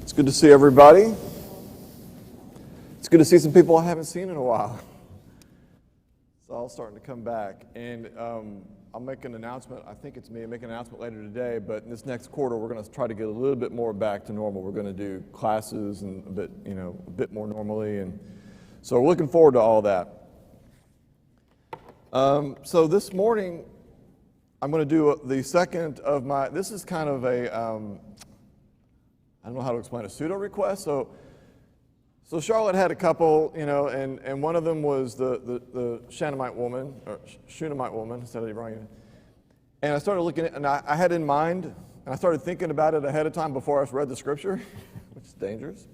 It's good to see everybody. It's good to see some people I haven't seen in a while. It's all starting to come back. And I'll make an announcement. I think it's me. I'll make an announcement later today. But in this next quarter, we're going to try to get a little bit more back to normal. We're going to do classes and a bit more normally. And so we're looking forward to all that. So this morning, I'm going to do the second of my, this is kind of a, I don't know how to explain, a pseudo request. So Charlotte had a couple, and one of them was the Shunammite woman, instead of Ibrahim. And I started looking at, and I had in mind, and I started thinking about it ahead of time before I read the scripture, which is dangerous.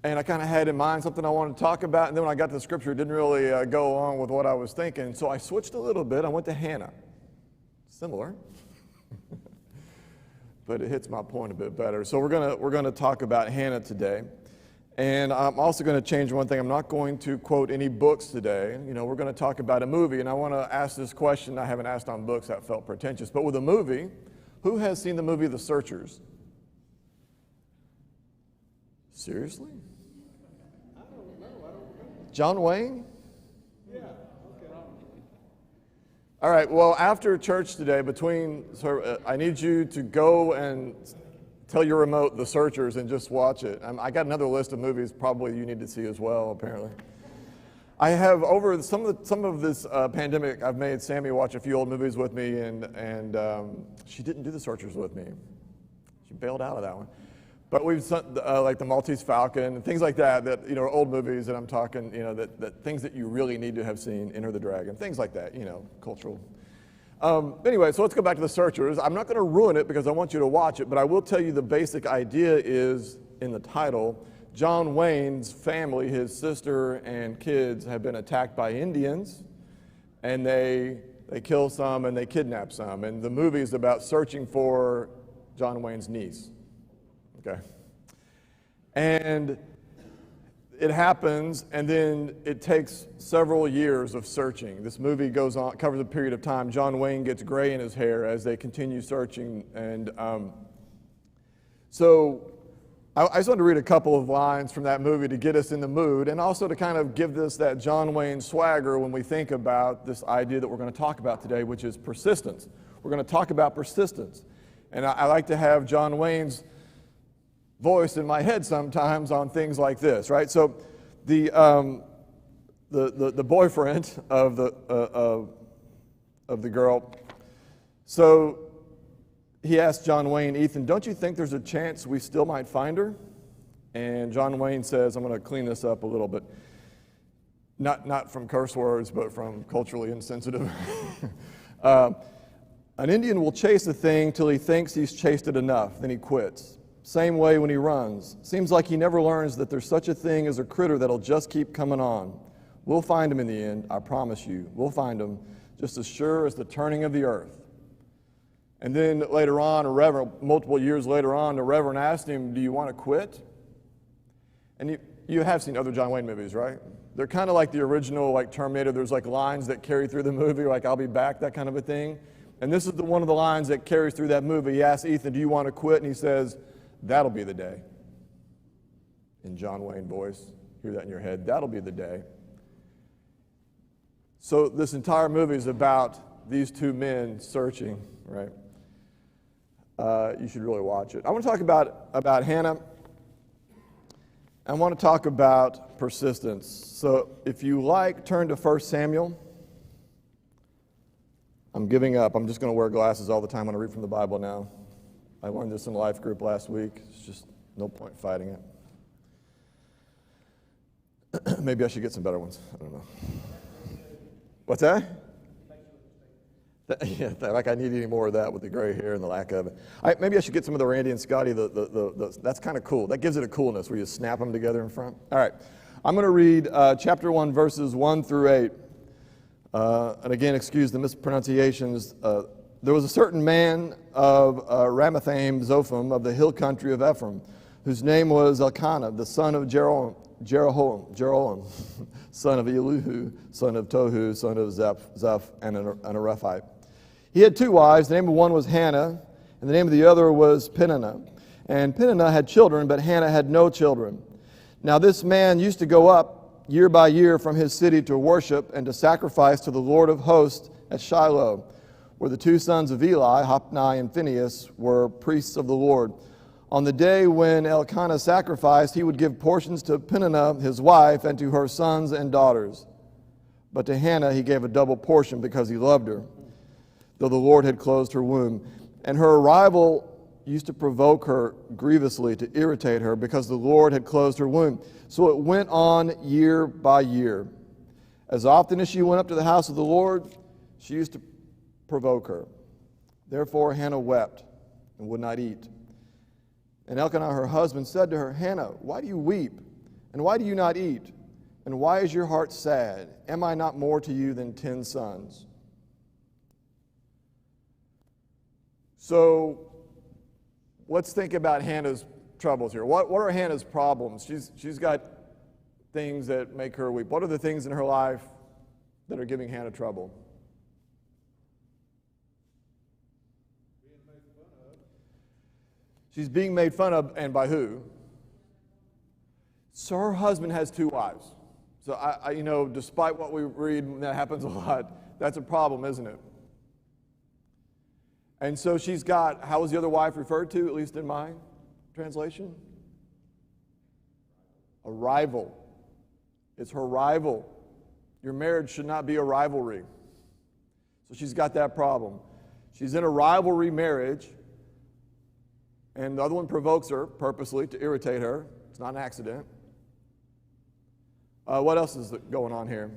And I kind of had in mind something I wanted to talk about, and then when I got to the scripture, it didn't really go along with what I was thinking. So I switched a little bit. I went to Hannah. Similar, but it hits my point a bit better. So we're gonna talk about Hannah today, and I'm also going to change one thing. I'm not going to quote any books today. We're going to talk about a movie, and I want to ask this question. I haven't asked on books. That felt pretentious, but with a movie, who has seen the movie The Searchers? Seriously? I don't know. John Wayne? Yeah. All right, well, after church today, I need you to go and tell your remote The Searchers and just watch it. I got another list of movies probably you need to see as well, apparently. I have, over some of this pandemic, I've made Sammy watch a few old movies with me, and she didn't do The Searchers with me. She bailed out of that one. But we've like the Maltese Falcon and things like that old movies that I'm talking, that things that you really need to have seen, Enter the Dragon, things like that, cultural. Anyway, so let's go back to The Searchers. I'm not going to ruin it because I want you to watch it, but I will tell you the basic idea is in the title. John Wayne's family, his sister and kids, have been attacked by Indians, and they kill some and they kidnap some. And the movie is about searching for John Wayne's niece. Okay. And it happens, and then it takes several years of searching. This movie goes on, covers a period of time. John Wayne gets gray in his hair as they continue searching. And so I just wanted to read a couple of lines from that movie to get us in the mood, and also to kind of give this that John Wayne swagger when we think about this idea that we're going to talk about today, which is persistence. We're going to talk about persistence. And I like to have John Wayne's voice in my head sometimes on things like this, right? So the boyfriend of the girl, so he asked John Wayne, Ethan, don't you think there's a chance we still might find her? And John Wayne says, I'm going to clean this up a little bit, not from curse words, but from culturally insensitive. An Indian will chase a thing till he thinks he's chased it enough, then he quits. Same way when he runs. Seems like he never learns that there's such a thing as a critter that'll just keep coming on. We'll find him in the end, I promise you. We'll find him just as sure as the turning of the earth. And then later on, multiple years later on, the Reverend asked him, do you want to quit? And you have seen other John Wayne movies, right? They're kind of like the original, like Terminator. There's like lines that carry through the movie, like I'll be back, that kind of a thing. And this is one of the lines that carries through that movie. He asks Ethan, do you want to quit? And he says, that'll be the day. In John Wayne voice, hear that in your head, that'll be the day. So this entire movie is about these two men searching, right? You should really watch it. I want to talk about Hannah. I want to talk about persistence. So if you like, turn to 1 Samuel. I'm giving up. I'm just going to wear glasses all the time when I read from the Bible now. I learned this in life group last week. It's just no point fighting it. Maybe I should get some better ones. I don't know. What's that? Yeah, like I need any more of that with the gray hair and the lack of it. Maybe I should get some of the Randy and Scotty. That's kind of cool. That gives it a coolness where you snap them together in front. All right. I'm going to read chapter 1, verses 1 through 8. And again, excuse the mispronunciations. There was a certain man of Ramathaim Zophim of the hill country of Ephraim, whose name was Elkanah, the son of Jeroham, son of Elihu, son of Tohu, son of Zaph, and a Rephite. He had two wives. The name of one was Hannah, and the name of the other was Peninnah. And Peninnah had children, but Hannah had no children. Now this man used to go up year by year from his city to worship and to sacrifice to the Lord of hosts at Shiloh, where the two sons of Eli, Hophni and Phinehas, were priests of the Lord. On the day when Elkanah sacrificed, he would give portions to Peninnah, his wife, and to her sons and daughters. But to Hannah he gave a double portion because he loved her, though the Lord had closed her womb. And her arrival used to provoke her grievously, to irritate her, because the Lord had closed her womb. So it went on year by year. As often as she went up to the house of the Lord, she used to provoke her. Therefore Hannah wept and would not eat. And Elkanah, her husband, said to her, Hannah, why do you weep? And why do you not eat? And why is your heart sad? Am I not more to you than 10 sons? So let's think about Hannah's troubles here. What are Hannah's problems? She's got things that make her weep. What are the things in her life that are giving Hannah trouble? She's being made fun of, and by who? So her husband has 2 wives. So I despite what we read, and that happens a lot, that's a problem, isn't it? And so she's got, how was the other wife referred to, at least in my translation? A rival. It's her rival. Your marriage should not be a rivalry. So she's got that problem. She's in a rivalry marriage, and the other one provokes her purposely to irritate her. It's not an accident. What else is going on here?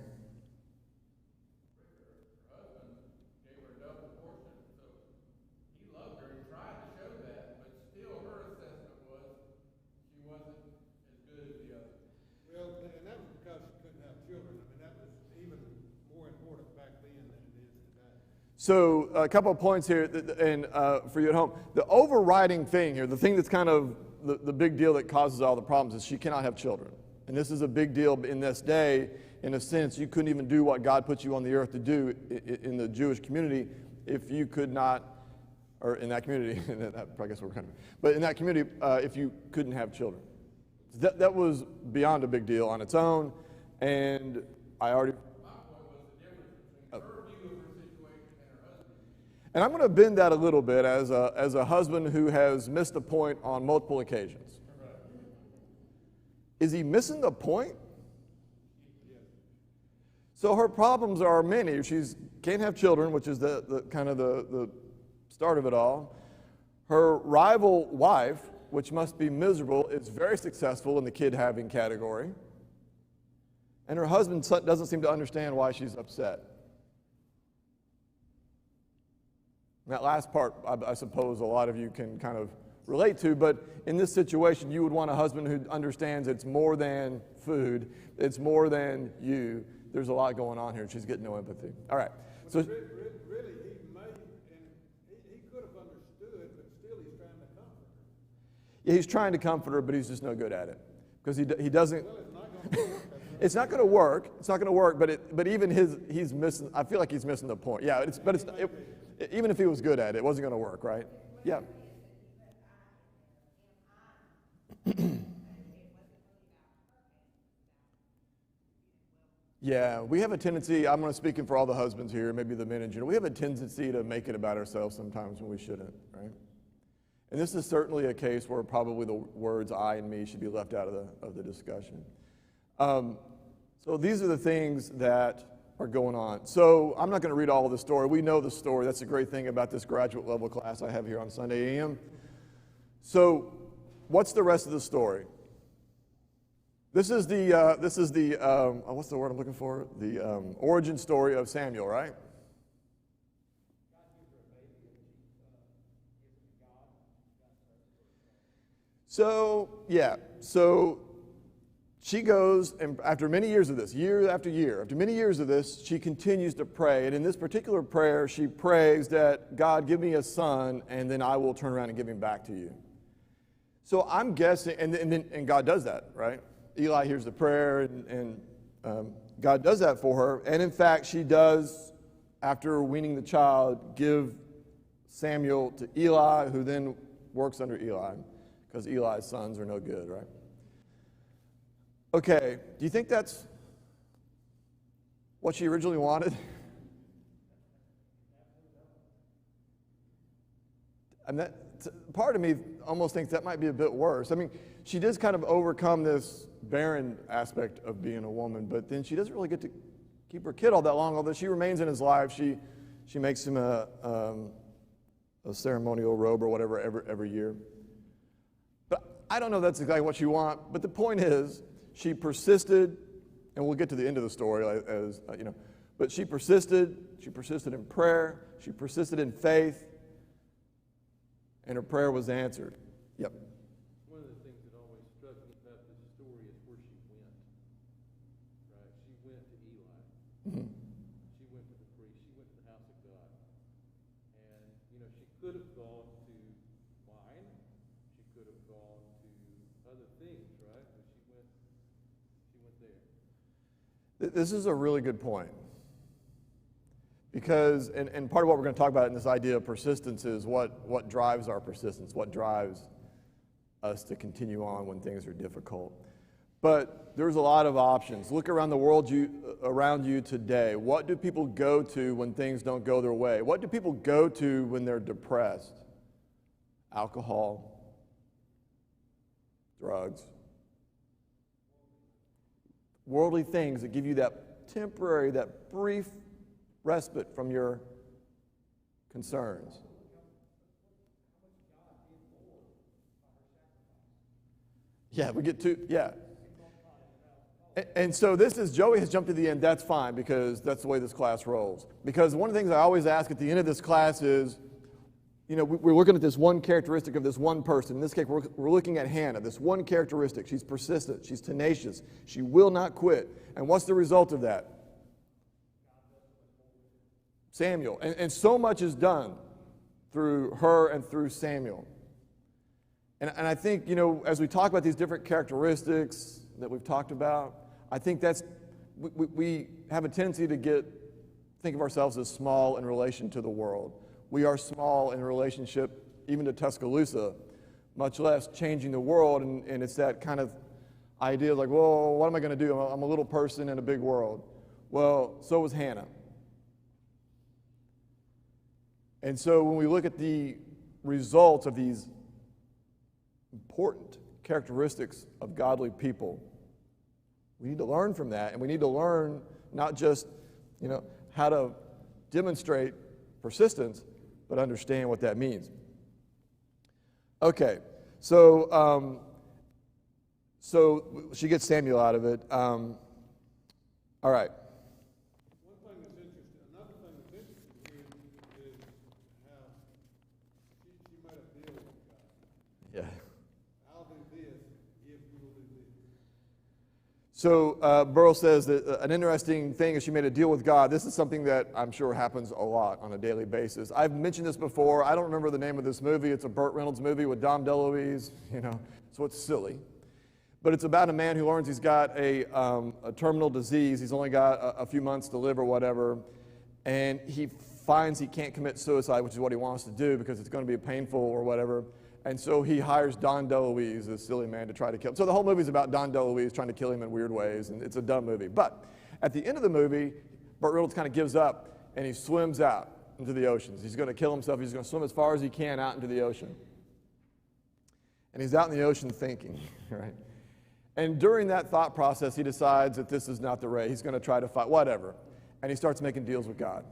So a couple of points here, and for you at home. The overriding thing here, the thing that's kind of the big deal that causes all the problems is she cannot have children. And this is a big deal in this day. In a sense, you couldn't even do what God put you on the earth to do in the Jewish community if you could not, or in that community, I guess we're kind of, but in that community, if you couldn't have children. That was beyond a big deal on its own, and I already... And I'm going to bend that a little bit as a husband who has missed the point on multiple occasions. Is he missing the point? So her problems are many. She can't have children, which is the kind of the start of it all. Her rival wife, which must be miserable, is very successful in the kid-having category. And her husband doesn't seem to understand why she's upset. And that last part, I suppose a lot of you can kind of relate to, but in this situation, you would want a husband who understands it's more than food, it's more than you. There's a lot going on here. She's getting no empathy. All right. So really, he may, and he could have understood, but still he's trying to comfort her. Yeah, he's trying to comfort her, but he's just no good at it because he doesn't. Well, it's not going to work. It's not going to work. It's not going to work. But even he's missing. I feel like he's missing the point. Yeah. Even if he was good at it, it wasn't going to work, right? Yeah. Yeah, we have a tendency, I'm going to speak in for all the husbands here, maybe the men in general, we have a tendency to make it about ourselves sometimes when we shouldn't, right? And this is certainly a case where probably the words I and me should be left out of the discussion. So these are the things that are going on. So I'm not going to read all of the story. We know the story. That's the great thing about this graduate level class I have here on Sunday AM. So what's the rest of the story? This is the what's the word I'm looking for? The origin story of Samuel, right? So she goes, and after many years of this, year after year, after many years of this, she continues to pray. And in this particular prayer, she prays that, God, give me a son, and then I will turn around and give him back to you. So I'm guessing, and God does that, right? Eli hears the prayer, and God does that for her. And in fact, she does, after weaning the child, give Samuel to Eli, who then works under Eli, because Eli's sons are no good, right? Okay, do you think that's what she originally wanted? And that, part of me almost thinks that might be a bit worse. I mean, she does kind of overcome this barren aspect of being a woman, but then she doesn't really get to keep her kid all that long, although she remains in his life. She makes him a ceremonial robe or whatever every year. But I don't know if that's exactly what she wants, but the point is, she persisted, and we'll get to the end of the story, as you know, but she persisted in prayer, she persisted in faith, and her prayer was answered. Yep. One of the things that always struck me about this story is where she went. Right? She went to Eli. Mm-hmm. She went to the priest. She went to the house of God. And, she could have gone to wine. She could have gone to other things, right? But she went there. This is a really good point. Because, and part of what we're going to talk about in this idea of persistence is what drives our persistence, what drives us to continue on when things are difficult. But there's a lot of options. Look around the world around you today. What do people go to when things don't go their way? What do people go to when they're depressed? Alcohol, drugs, worldly things that give you that temporary, that brief respite from your concerns. Yeah, we get to, yeah. And so this is, Joey has jumped to the end, that's fine, because that's the way this class rolls. Because one of the things I always ask at the end of this class is, we're looking at this one characteristic of this one person. In this case, we're looking at Hannah, this one characteristic. She's persistent, she's tenacious, she will not quit. And what's the result of that? Samuel. And so much is done through her and through Samuel. And I think, as we talk about these different characteristics that we've talked about, I think we have a tendency to think of ourselves as small in relation to the world. We are small in relationship even to Tuscaloosa, much less changing the world. And it's that kind of idea like, well, what am I going to do? I'm a little person in a big world. Well, so was Hannah. And so when we look at the results of these important characteristics of godly people, we need to learn from that, and we need to learn not just, how to demonstrate persistence, but understand what that means. Okay, so she gets Samuel out of it. All right. Yeah. I'll do this if you will do this. So Burrell says that an interesting thing is she made a deal with God. This is something that I'm sure happens a lot on a daily basis. I've mentioned this before. I don't remember the name of this movie. It's a Burt Reynolds movie with Dom DeLuise, so it's silly. But it's about a man who learns he's got a terminal disease. He's only got a few months to live or whatever. And he finds he can't commit suicide, which is what he wants to do because it's going to be painful or whatever. And so he hires Don DeLuise, this silly man, to try to kill him. So the whole movie is about Don DeLuise trying to kill him in weird ways, and it's a dumb movie. But at the end of the movie, Burt Reynolds kind of gives up, and he swims out into the oceans. He's going to kill himself. He's going to swim as far as he can out into the ocean. And he's out in the ocean thinking, right? And during that thought process, he decides that this is not the way. He's going to try to fight, whatever. And he starts making deals with God.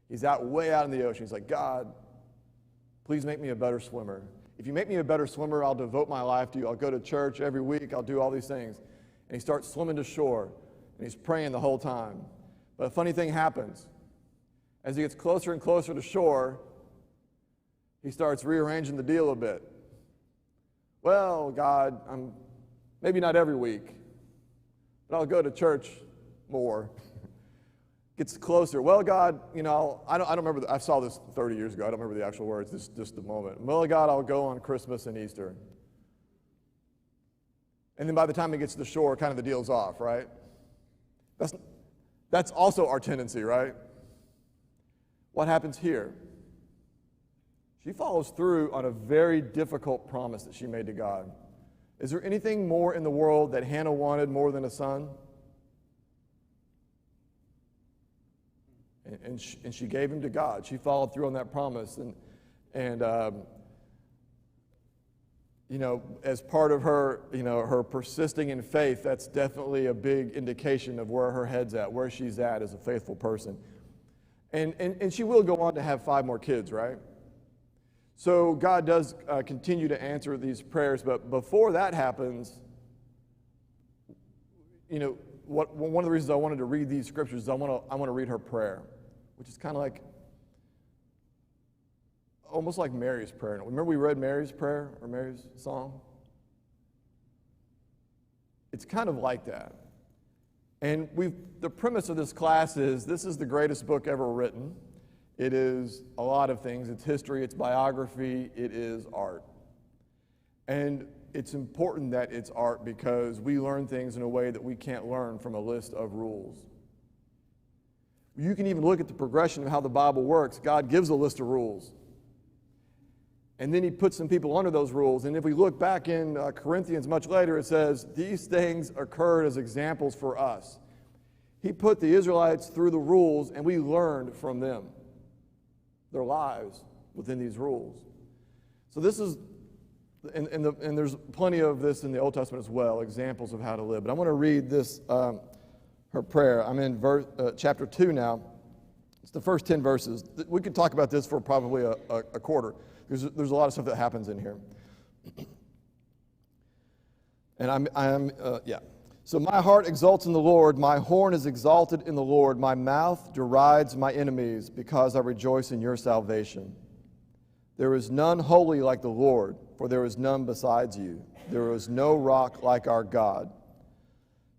He's way out in the ocean. He's like, God, please make me a better swimmer. If you make me a better swimmer, I'll devote my life to you. I'll go to church every week. I'll do all these things. And he starts swimming to shore, and he's praying the whole time. But a funny thing happens. As he gets closer and closer to shore, he starts rearranging the deal a bit. Well, God, I'm maybe not every week, but I'll go to church more. Gets closer. Well, God, I don't remember. I saw this 30 years ago. I don't remember the actual words. This is just the moment. Well, God, I'll go on Christmas and Easter. And then by the time he gets to the shore, kind of the deal's off, right? That's also our tendency, right? What happens here? She follows through on a very difficult promise that she made to God. Is there anything more in the world that Hannah wanted more than a son? And she gave him to God. She followed through on that promise. And as part of her, her persisting in faith, that's definitely a big indication of where her head's at, where she's at as a faithful person. And she will go on to have 5 more kids, right? So God does continue to answer these prayers, but before that happens, one of the reasons I wanted to read these scriptures is I want to read her prayer, which is kind of like, almost like Mary's prayer. Remember we read Mary's prayer or Mary's song? It's kind of like that. And the premise of this class is this is the greatest book ever written. It is a lot of things. It's history, it's biography, it is art. And it's important that it's art because we learn things in a way that we can't learn from a list of rules. You can even look at the progression of how the Bible works. God gives a list of rules. And then he puts some people under those rules. And if we look back in Corinthians much later, it says, these things occurred as examples for us. He put the Israelites through the rules, and we learned from them, their lives within these rules. So this is, and there's plenty of this in the Old Testament as well, examples of how to live. But I want to read this, her prayer. I'm in chapter 2 now. It's the first 10 verses. We could talk about this for probably a quarter. There's a lot of stuff that happens in here. And So my heart exalts in the Lord. My horn is exalted in the Lord. My mouth derides my enemies because I rejoice in your salvation. There is none holy like the Lord, for there is none besides you. There is no rock like our God.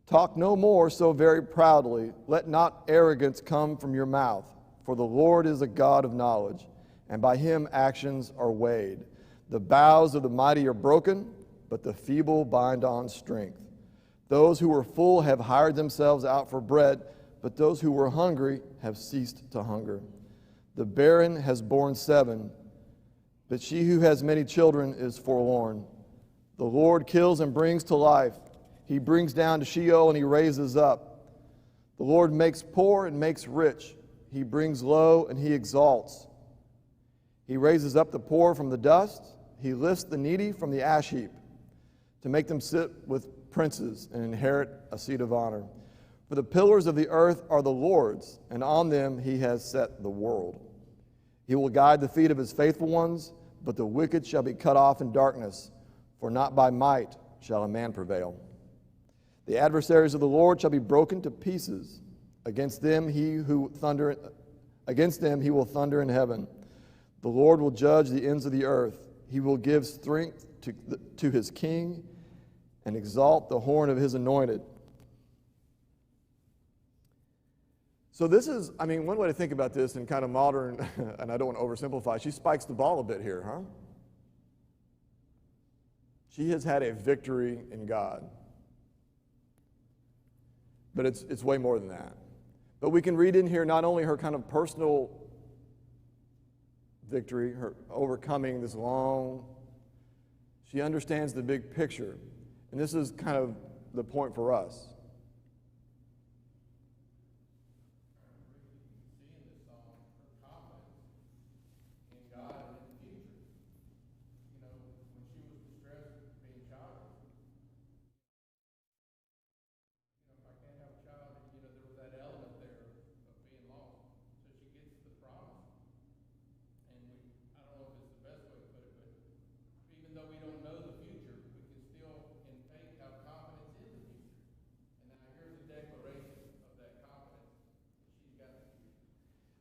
Talk no more so very proudly. Let not arrogance come from your mouth, for the Lord is a God of knowledge, and by him actions are weighed. The bows of the mighty are broken, but the feeble bind on strength. Those who were full have hired themselves out for bread, but those who were hungry have ceased to hunger. The barren has borne 7, but she who has many children is forlorn. The Lord kills and brings to life. He brings down to Sheol and he raises up. The Lord makes poor and makes rich. He brings low and he exalts. He raises up the poor from the dust. He lifts the needy from the ash heap to make them sit with princes and inherit a seat of honor. For the pillars of the earth are the Lord's, and on them he has set the world. He will guide the feet of his faithful ones, but the wicked shall be cut off in darkness, for not by might shall a man prevail. The adversaries of the Lord shall be broken to pieces. Against them he will thunder in heaven. The Lord will judge the ends of the earth. He will give strength to his king and exalt the horn of his anointed. So this is, one way to think about this in kind of modern, and I don't want to oversimplify, she spikes the ball a bit here, huh? She has had a victory in God. But it's way more than that. But we can read in here not only her kind of personal victory, her overcoming this she understands the big picture. And this is kind of the point for us.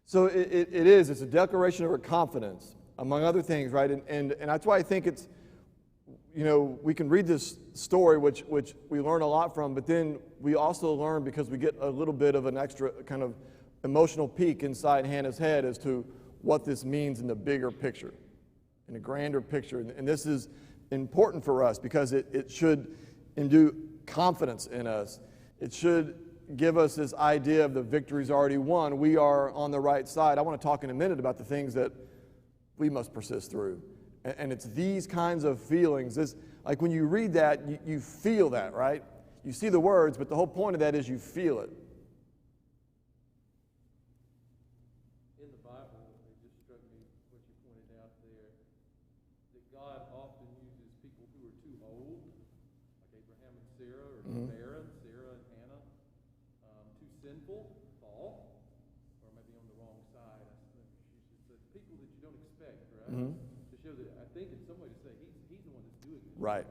So it's a declaration of her confidence, among other things, right? And that's why I think it's, we can read this story, which we learn a lot from, but then we also learn because we get a little bit of an extra kind of emotional peek inside Hannah's head as to what this means in the bigger picture, in a grander picture. And this is important for us because it should endue confidence in us. It should give us this idea of the victory's already won. We are on the right side. I want to talk in a minute about the things that we must persist through. And it's these kinds of feelings. Like when you read that, you feel that, right? You see the words, but the whole point of that is you feel it. In the Bible, it just struck me what you pointed out there, that God often uses people who are too old, like Abraham and Sarah, or barren, Sarah and Hannah, too sinful, Paul, or maybe on the wrong side. She said people that you don't expect, right? To show that, I think in some way to say he's the one that's doing it. Right.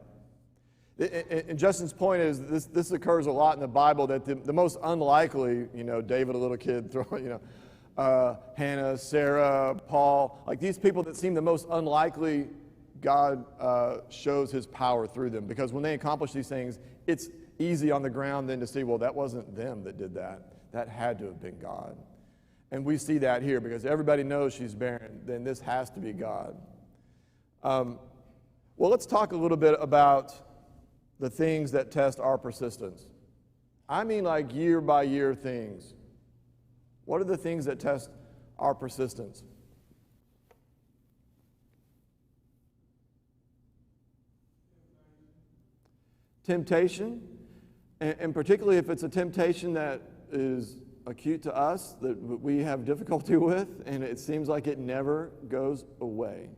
And Justin's point is this occurs a lot in the Bible, that the most unlikely, David, a little kid, throwing, Hannah, Sarah, Paul, like these people that seem the most unlikely, God shows his power through them. Because when they accomplish these things, it's easy on the ground then to see, well, that wasn't them that did that. That had to have been God. And we see that here because everybody knows she's barren. Then this has to be God. Well, let's talk a little bit about the things that test our persistence. I mean like year by year things. What are the things that test our persistence? Temptation, and particularly if it's a temptation that is acute to us, that we have difficulty with, and it seems like it never goes away.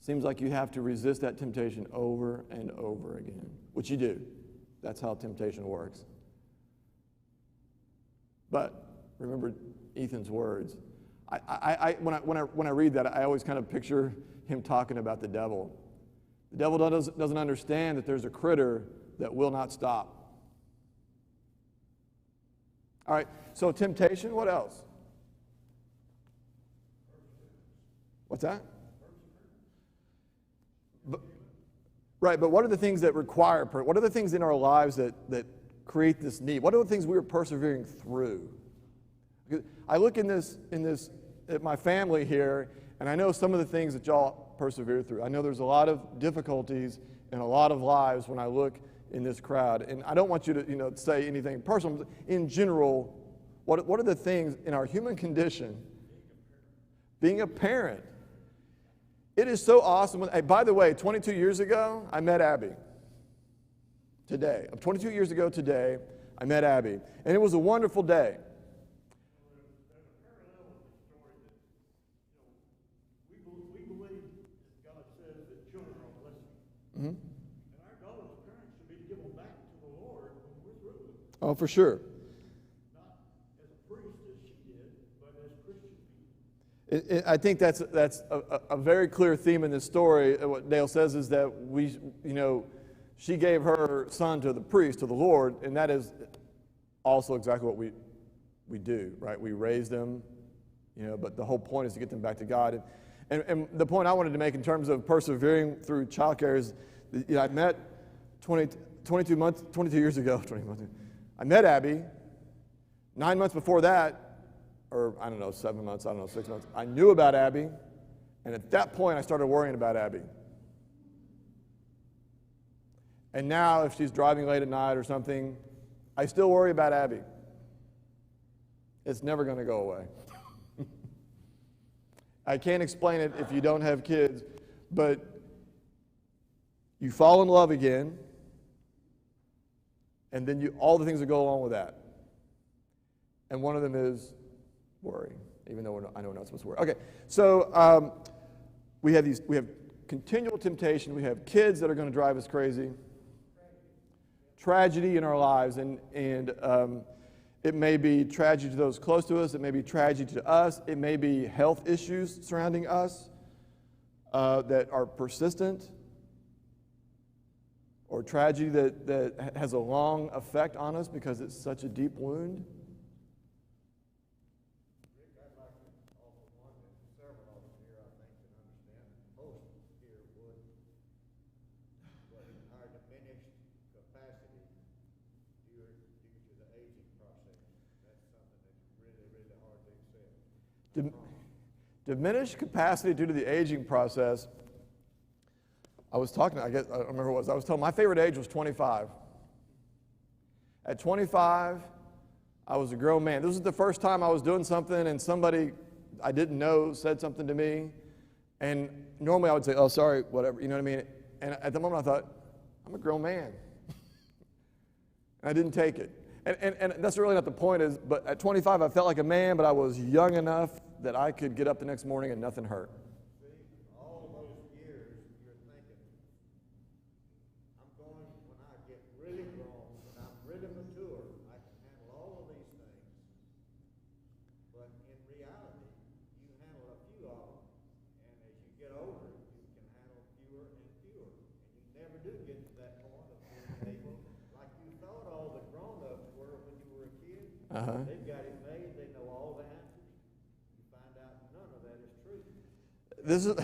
Seems like you have to resist that temptation over and over again, which you do. That's how temptation works. But remember Ethan's words. When I read that, I always kind of picture him talking about the devil. The devil doesn't understand that there's a critter that will not stop. All right, so temptation, what else? What's that? But what are the things that require, what are the things in our lives that create this need? What are the things we are persevering through? I look in this at my family here, and I know some of the things that y'all persevere through. I know there's a lot of difficulties in a lot of lives when I look in this crowd. And I don't want you to, say anything personal. In general, what are the things in our human condition? Being a parent. It is so awesome. Hey, by the way, 22 years ago, I met Abby. Today. 22 years ago today, I met Abby. And it was a wonderful day. Mm-hmm. And our goal as parents should be to give them back to the Lord when we're through with them. Oh, for sure. Not as a priest as she did, but as Christian people. I think that's a very clear theme in this story. What Dale says is that she gave her son to the priest, to the Lord, and that is also exactly what we do, right? We raise them, but the whole point is to get them back to God. And the point I wanted to make in terms of persevering through childcare is, I met 22 years ago, I met Abby. 9 months before that, or 7 months, 6 months, I knew about Abby. And at that point, I started worrying about Abby. And now, if she's driving late at night or something, I still worry about Abby. It's never going to go away. I can't explain it if you don't have kids, but you fall in love again, and then all the things that go along with that. And one of them is worry, even though I know we're not supposed to worry. Okay, so we have continual temptation. We have kids that are going to drive us crazy. Tragedy in our lives, and it may be tragedy to those close to us. It may be tragedy to us. It may be health issues surrounding us that are persistent, or tragedy that has a long effect on us because it's such a deep wound. Rick, I'd like to offer one that several of us here, I think, can understand. Most here would. But our diminished capacity due to the aging process. That's something that's really, really hard to accept. Diminished capacity due to the aging process. I was talking, I don't remember what it was. I was told my favorite age was 25. At 25, I was a grown man. This was the first time I was doing something and somebody I didn't know said something to me. And normally I would say, oh, sorry, whatever, you know what I mean? And at the moment I thought, I'm a grown man. And I didn't take it. And that's really not the point, but at 25 I felt like a man, but I was young enough that I could get up the next morning and nothing hurt. See, all those years you're thinking, I'm going, when I get really grown, when I'm really mature, I can handle all of these things. But in reality, you handle a few of them, and as you get older, you can handle fewer and fewer. And you never do get to that point of being able, like you thought all the grown-ups were when you were a kid. They've got it made, they know all the answers. You find out none of that is true. This is,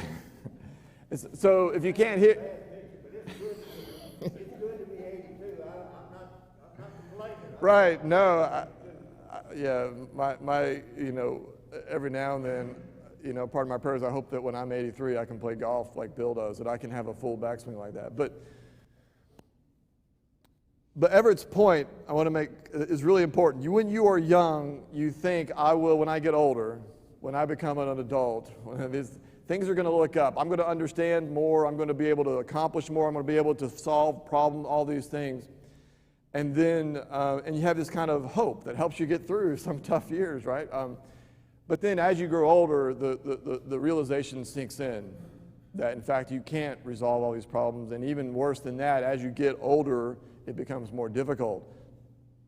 so if you can't hear, But it's good to be 82. I'm not complaining. right, no, yeah, my, you know, every now and then, you know, part of my prayer is I hope that when I'm 83 I can play golf like Bill does, that I can have a full backswing like that. But Everett's point I want to make is really important. When you are young, you think, I will when I get older, when I become an adult, when these things are going to look up. I'm going to understand more. I'm going to be able to accomplish more. I'm going to be able to solve problems, all these things. And then, and you have this kind of hope that helps you get through some tough years, right? But then as you grow older, the realization sinks in that, in fact, you can't resolve all these problems. And even worse than that, as you get older, it becomes more difficult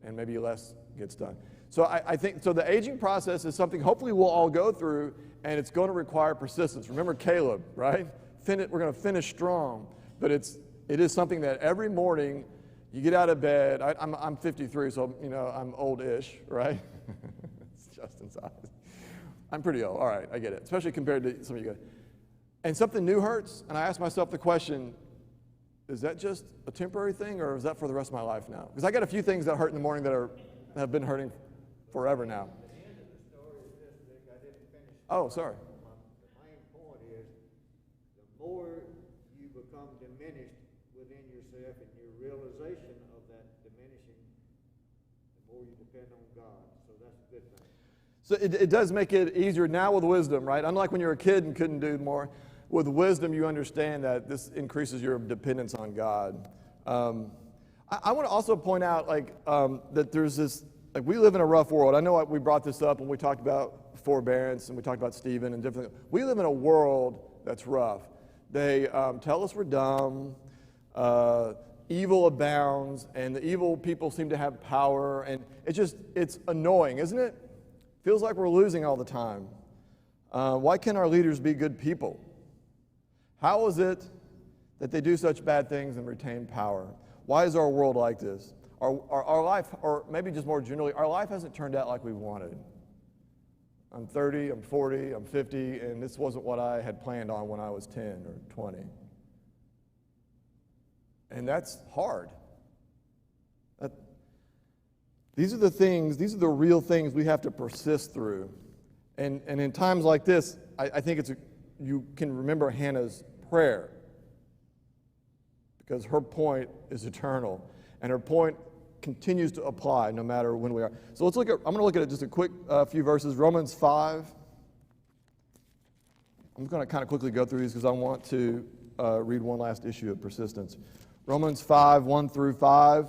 and maybe less gets done. So I think, so the aging process is something hopefully we'll all go through, and it's going to require persistence. Remember Caleb, right? We're going to finish strong, but it is something that every morning you get out of bed. I'm 53, so you know I'm old-ish, right? It's Justin's eyes. I'm pretty old. All right, I get it, especially compared to some of you guys. And something new hurts, and I ask myself the question, is that just a temporary thing, or is that for the rest of my life now? Because I got a few things that hurt in the morning that have been hurting forever now. The end of the story is this, Vic. I didn't finish. Oh, sorry. The main point is, the more you become diminished within yourself and your realization of that diminishing, the more you depend on God. So that's a good thing. So it does make it easier now with wisdom, right? Unlike when you were a kid and couldn't do more. With wisdom, you understand that this increases your dependence on God. I want to also point out, that there's this, we live in a rough world. I know we brought this up when we talked about forbearance and we talked about Stephen and different things. We live in a world that's rough. They tell us we're dumb, evil abounds, and the evil people seem to have power, and it's annoying, isn't it? Feels like we're losing all the time. Why can't our leaders be good people? How is it that they do such bad things and retain power? Why is our world like this? Our life, or maybe just more generally, our life hasn't turned out like we wanted. I'm 30, I'm 40, I'm 50, and this wasn't what I had planned on when I was 10 or 20. And that's hard. These are the real things we have to persist through. And in times like this, I think you can remember Hannah's prayer, because her point is eternal, and her point continues to apply no matter when we are. So I'm going to look at just a quick few verses. Romans 5. I'm going to kind of quickly go through these because I want to read one last issue of persistence. Romans 5, 1 through 5.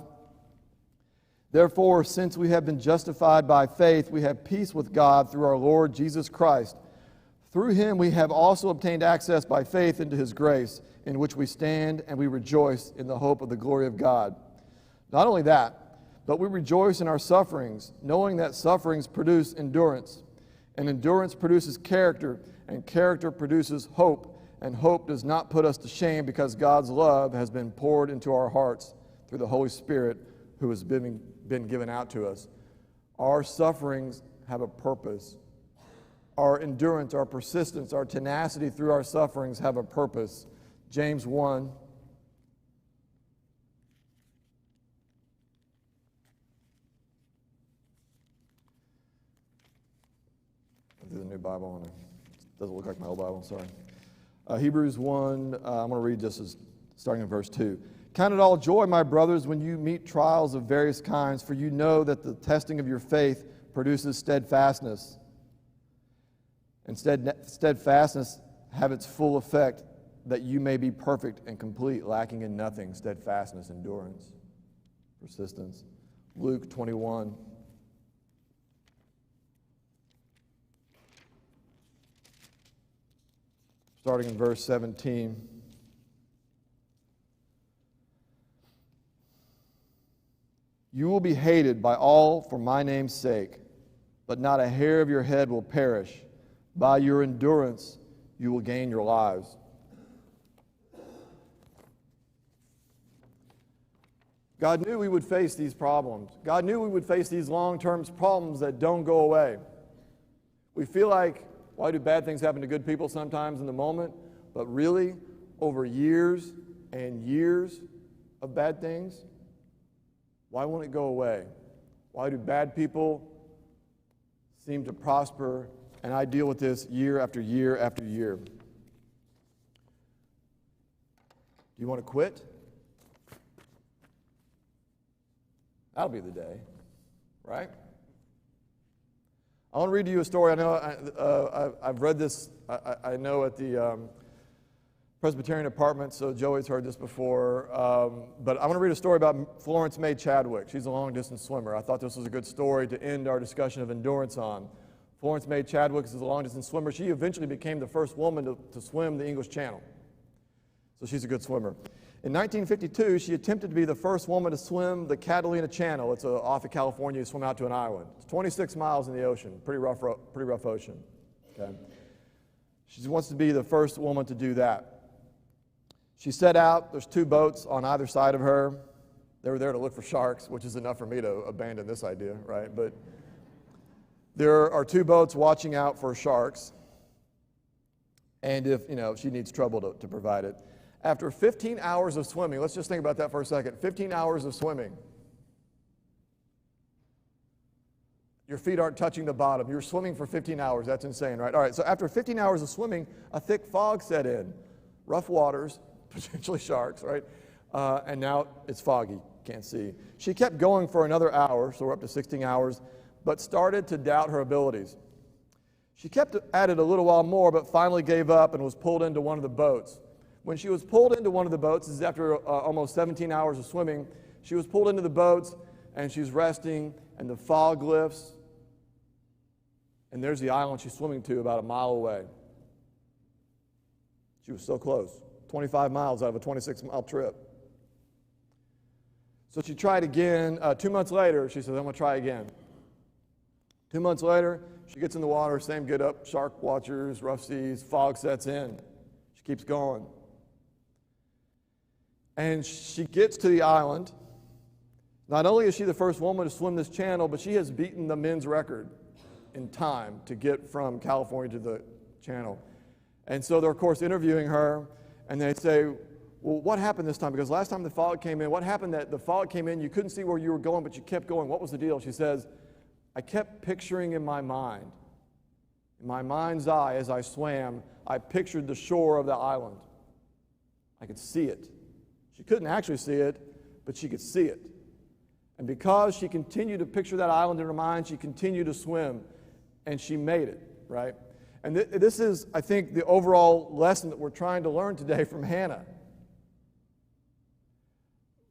Therefore, since we have been justified by faith, we have peace with God through our Lord Jesus Christ. Through him we have also obtained access by faith into his grace, in which we stand and we rejoice in the hope of the glory of God. Not only that, but we rejoice in our sufferings, knowing that sufferings produce endurance, and endurance produces character, and character produces hope, and hope does not put us to shame, because God's love has been poured into our hearts through the Holy Spirit who has been given out to us. Our sufferings have a purpose. Our endurance, our persistence, our tenacity through our sufferings have a purpose. James 1. There's a new Bible on it. Doesn't look like my old Bible, sorry. Hebrews 1, I'm going to read just as starting in verse 2. Count it all joy, my brothers, when you meet trials of various kinds, for you know that the testing of your faith produces steadfastness. And steadfastness have its full effect, that you may be perfect and complete, lacking in nothing, steadfastness, endurance, persistence. Luke 21. Starting in verse 17. You will be hated by all for my name's sake, but not a hair of your head will perish. By your endurance you will gain your lives. God knew we would face these problems. God knew we would face these long-term problems that don't go away. We feel like, why do bad things happen to good people sometimes in the moment? But really, over years and years of bad things, why won't it go away? Why do bad people seem to prosper? And I deal with this year after year after year. Do you want to quit? That'll be the day, right? I want to read to you a story. I know I've read this, I know at the Presbyterian apartment, so Joey's heard this before. But I want to read a story about Florence May Chadwick. She's a long-distance swimmer. I thought this was a good story to end our discussion of endurance on. Florence May Chadwick is a long-distance swimmer. She eventually became the first woman to swim the English Channel. So she's a good swimmer. In 1952, she attempted to be the first woman to swim the Catalina Channel. It's off of California. You swim out to an island. It's 26 miles in the ocean, pretty rough ocean. Okay. She wants to be the first woman to do that. She set out. There's 2 boats on either side of her. They were there to look for sharks, which is enough for me to abandon this idea, right? But there are 2 boats watching out for sharks, and if she needs trouble to provide it. After 15 hours of swimming, let's just think about that for a second. 15 hours of swimming. Your feet aren't touching the bottom. You're swimming for 15 hours. That's insane, right? All right, so after 15 hours of swimming, a thick fog set in. Rough waters, potentially sharks, right? And now it's foggy. Can't see. She kept going for another hour, so we're up to 16 hours, but started to doubt her abilities. She kept at it a little while more, but finally gave up and was pulled into one of the boats. When she was pulled into one of the boats, this is after almost 17 hours of swimming, she was pulled into the boats, and she's resting, and the fog lifts, and there's the island she's swimming to about a mile away. She was so close, 25 miles out of a 26-mile trip. So she tried again. 2 months later, she says, I'm going to try again. 2 months later, she gets in the water, same get up, shark watchers, rough seas, fog sets in. She keeps going. And she gets to the island. Not only is she the first woman to swim this channel, but she has beaten the men's record in time to get from California to the channel. And so they're, of course, interviewing her, and they say, well, what happened this time? Because last time the fog came in, what happened that the fog came in, you couldn't see where you were going, but you kept going. What was the deal? She says, I kept picturing in my mind's eye as I swam, I pictured the shore of the island. I could see it. She couldn't actually see it, but she could see it. And because she continued to picture that island in her mind, she continued to swim, and she made it, right? And this is, I think, the overall lesson that we're trying to learn today from Hannah.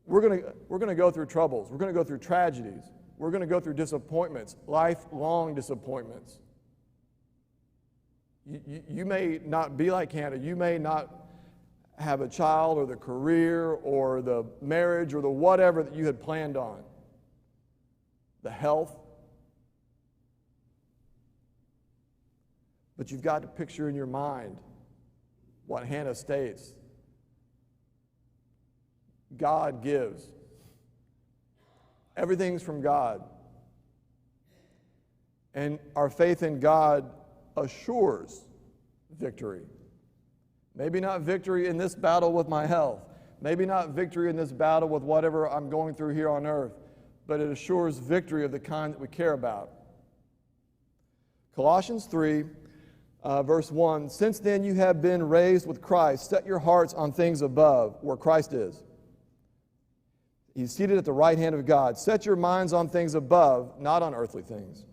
We're going to go through troubles. We're going to go through tragedies. We're going to go through disappointments, lifelong disappointments. You may not be like Hannah. You may not have a child or the career or the marriage or the whatever that you had planned on. The health. But you've got to picture in your mind what Hannah states. God gives. Everything's from God. And our faith in God assures victory. Maybe not victory in this battle with my health. Maybe not victory in this battle with whatever I'm going through here on earth. But it assures victory of the kind that we care about. Colossians 3, verse 1, since then you have been raised with Christ. Set your hearts on things above, where Christ is, He's seated at the right hand of God. Set your minds on things above, not on earthly things.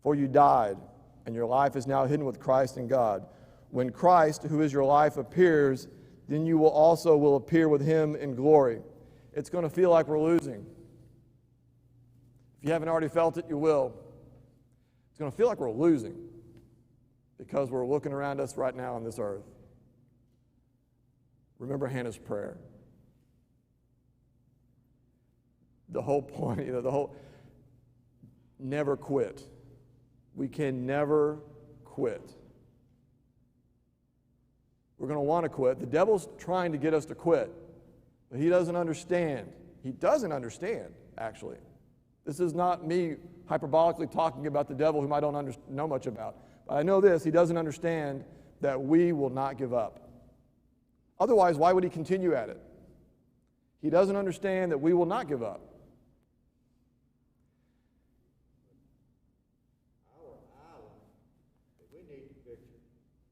For you died, and your life is now hidden with Christ in God. When Christ, who is your life, appears, then you will appear with him in glory. It's going to feel like we're losing. If you haven't already felt it, you will. It's going to feel like we're losing because we're looking around us right now on this earth. Remember Hannah's prayer. The whole point, never quit. We can never quit. We're going to want to quit. The devil's trying to get us to quit, but he doesn't understand. He doesn't understand, actually. This is not me hyperbolically talking about the devil whom I don't know much about. But I know this, he doesn't understand that we will not give up. Otherwise, why would he continue at it? He doesn't understand that we will not give up. Our island that we need to picture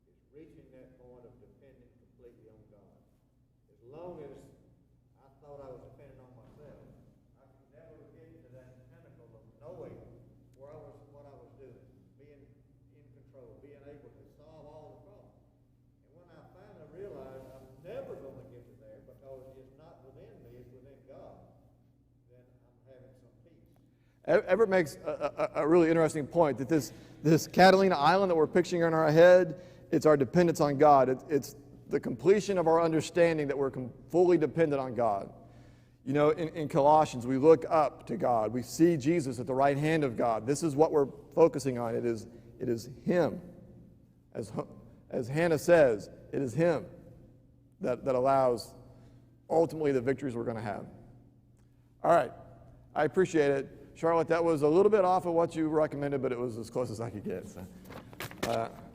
is reaching that point of depending completely on God. As long as I thought I was dependent on myself, I could never get to that pinnacle of knowing what I was doing, being in control, being able to solve all the problems. And when I finally realized I'm never going to get to there because it's not within me, it's within God, then I'm having some peace. Everett makes a really interesting point that this Catalina Island that we're picturing in our head, it's our dependence on God. It's the completion of our understanding that we're fully dependent on God. You know, in Colossians, we look up to God. We see Jesus at the right hand of God. This is what we're focusing on. It is Him. As Hannah says, it is Him that allows ultimately the victories we're going to have. All right. I appreciate it. Charlotte, that was a little bit off of what you recommended, but it was as close as I could get. So,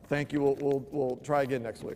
thank you. We'll try again next week.